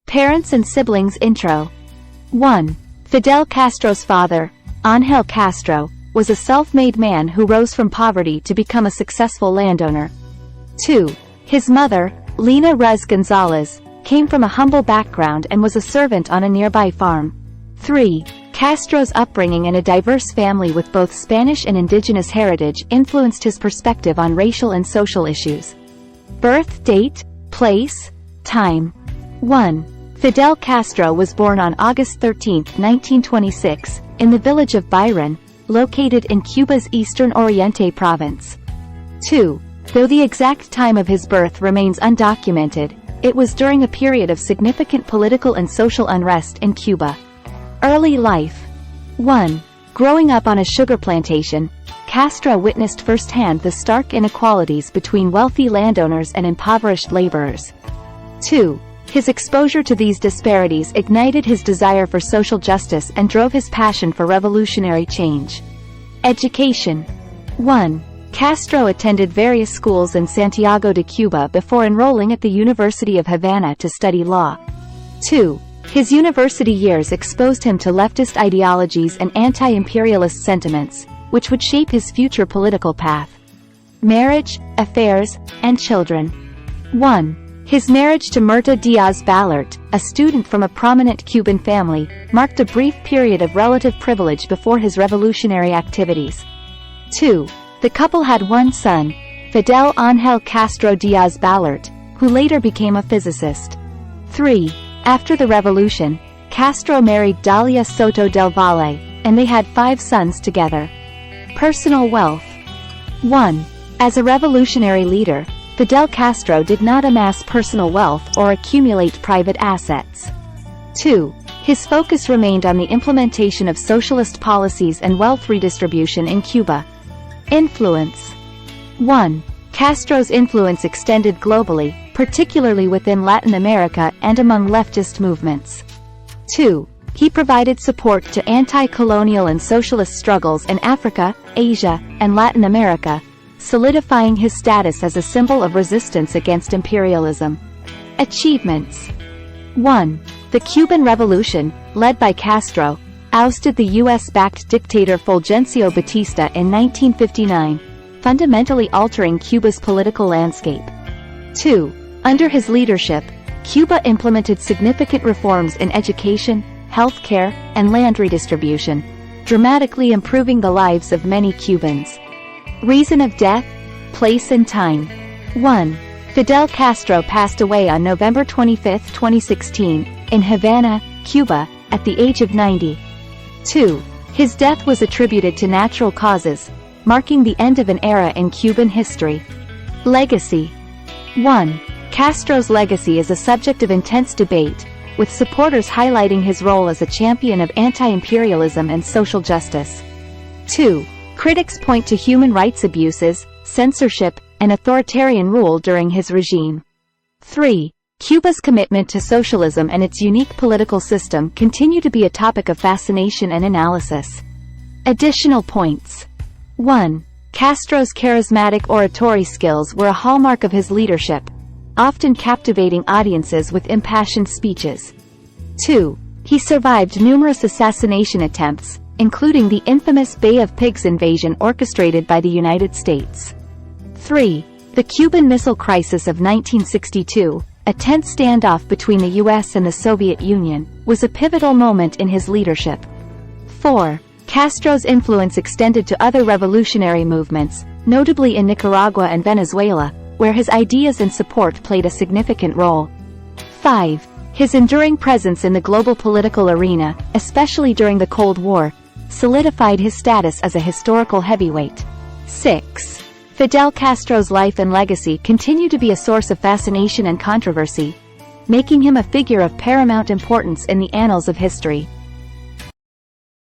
Parents and siblings intro. 1. Fidel Castro's father, Ángel Castro, was a self-made man who rose from poverty to become a successful landowner. 2. His mother, Lina Rez Gonzalez, came from a humble background and was a servant on a nearby farm. 3. Castro's upbringing in a diverse family with both Spanish and indigenous heritage influenced his perspective on racial and social issues. Birth date, place, time. 1. Fidel Castro was born on August 13, 1926, in the village of Birán, located in Cuba's Eastern Oriente province. 2. Though the exact time of his birth remains undocumented, it was during a period of significant political and social unrest in Cuba. Early life. 1. Growing up on a sugar plantation, Castro witnessed firsthand the stark inequalities between wealthy landowners and impoverished laborers. 2. His exposure to these disparities ignited his desire for social justice and drove his passion for revolutionary change. Education. 1. Castro attended various schools in Santiago de Cuba before enrolling at the University of Havana to study law. 2. His university years exposed him to leftist ideologies and anti-imperialist sentiments, which would shape his future political path. Marriage, affairs, and children. 1. His marriage to Mirta Díaz-Balart, a student from a prominent Cuban family, marked a brief period of relative privilege before his revolutionary activities. 2. The couple had one son, Fidel Ángel Castro Díaz-Balart, who later became a physicist. 3. After the revolution, Castro married Dalia Soto del Valle, and they had 5 sons together. Personal wealth. 1. As a revolutionary leader, Fidel Castro did not amass personal wealth or accumulate private assets. 2. His focus remained on the implementation of socialist policies and wealth redistribution in Cuba. Influence. 1. Castro's influence extended globally, particularly within Latin America and among leftist movements. 2. He provided support to anti-colonial and socialist struggles in Africa, Asia, and Latin America, solidifying his status as a symbol of resistance against imperialism. Achievements. 1. The Cuban Revolution, led by Castro, ousted the US-backed dictator Fulgencio Batista in 1959, fundamentally altering Cuba's political landscape. 2. Under his leadership, Cuba implemented significant reforms in education, healthcare, and land redistribution, dramatically improving the lives of many Cubans. Reason of death, place and time. 1. Fidel Castro passed away on November 25, 2016, in Havana, Cuba, at the age of 90. 2. His death was attributed to natural causes, marking the end of an era in Cuban history. Legacy. 1. Castro's legacy is a subject of intense debate, with supporters highlighting his role as a champion of anti-imperialism and social justice. 2. Critics point to human rights abuses, censorship, and authoritarian rule during his regime. 3. Cuba's commitment to socialism and its unique political system continue to be a topic of fascination and analysis. Additional points. 1. Castro's charismatic oratory skills were a hallmark of his leadership, often captivating audiences with impassioned speeches. 2. He survived numerous assassination attempts, including the infamous Bay of Pigs invasion orchestrated by the United States. 3. The Cuban Missile Crisis of 1962, a tense standoff between the US and the Soviet Union, was a pivotal moment in his leadership. 4. Castro's influence extended to other revolutionary movements, notably in Nicaragua and Venezuela, where his ideas and support played a significant role. 5. His enduring presence in the global political arena, especially during the Cold War, solidified his status as a historical heavyweight. 6. Fidel Castro's life and legacy continue to be a source of fascination and controversy, making him a figure of paramount importance in the annals of history.